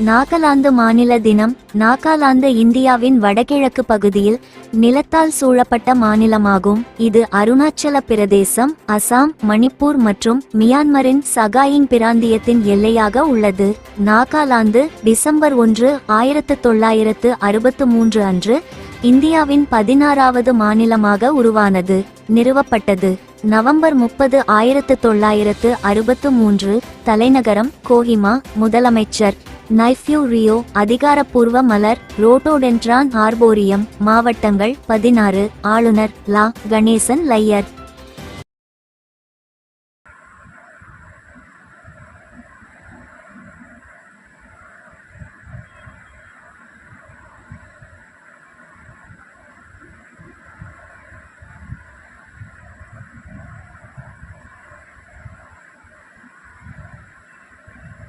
நாகாலாந்து மாநில தினம். நாகாலாந்து இந்தியாவின் வடகிழக்கு பகுதியில் நிலத்தால் சூழப்பட்ட மாநிலமாகும். இது அருணாச்சல பிரதேசம், அசாம், மணிப்பூர் மற்றும் மியான்மரின் சகாயிங் பிராந்தியத்தின் எல்லையாக உள்ளது. நாகாலாந்து டிசம்பர் 1, 1963 அன்று இந்தியாவின் 16வது மாநிலமாக உருவானது. நிறுவப்பட்டது நவம்பர் 30, 1963. தலைநகரம் கோஹிமா. முதலமைச்சர் நைஃப்யூ ரியோ. அதிகாரப்பூர்வ மலர் ரோட்டோடென்ட்ரான் ஆர்போரியம். மாவட்டங்கள் 16. ஆளுநர் லா கணேசன் லையர்.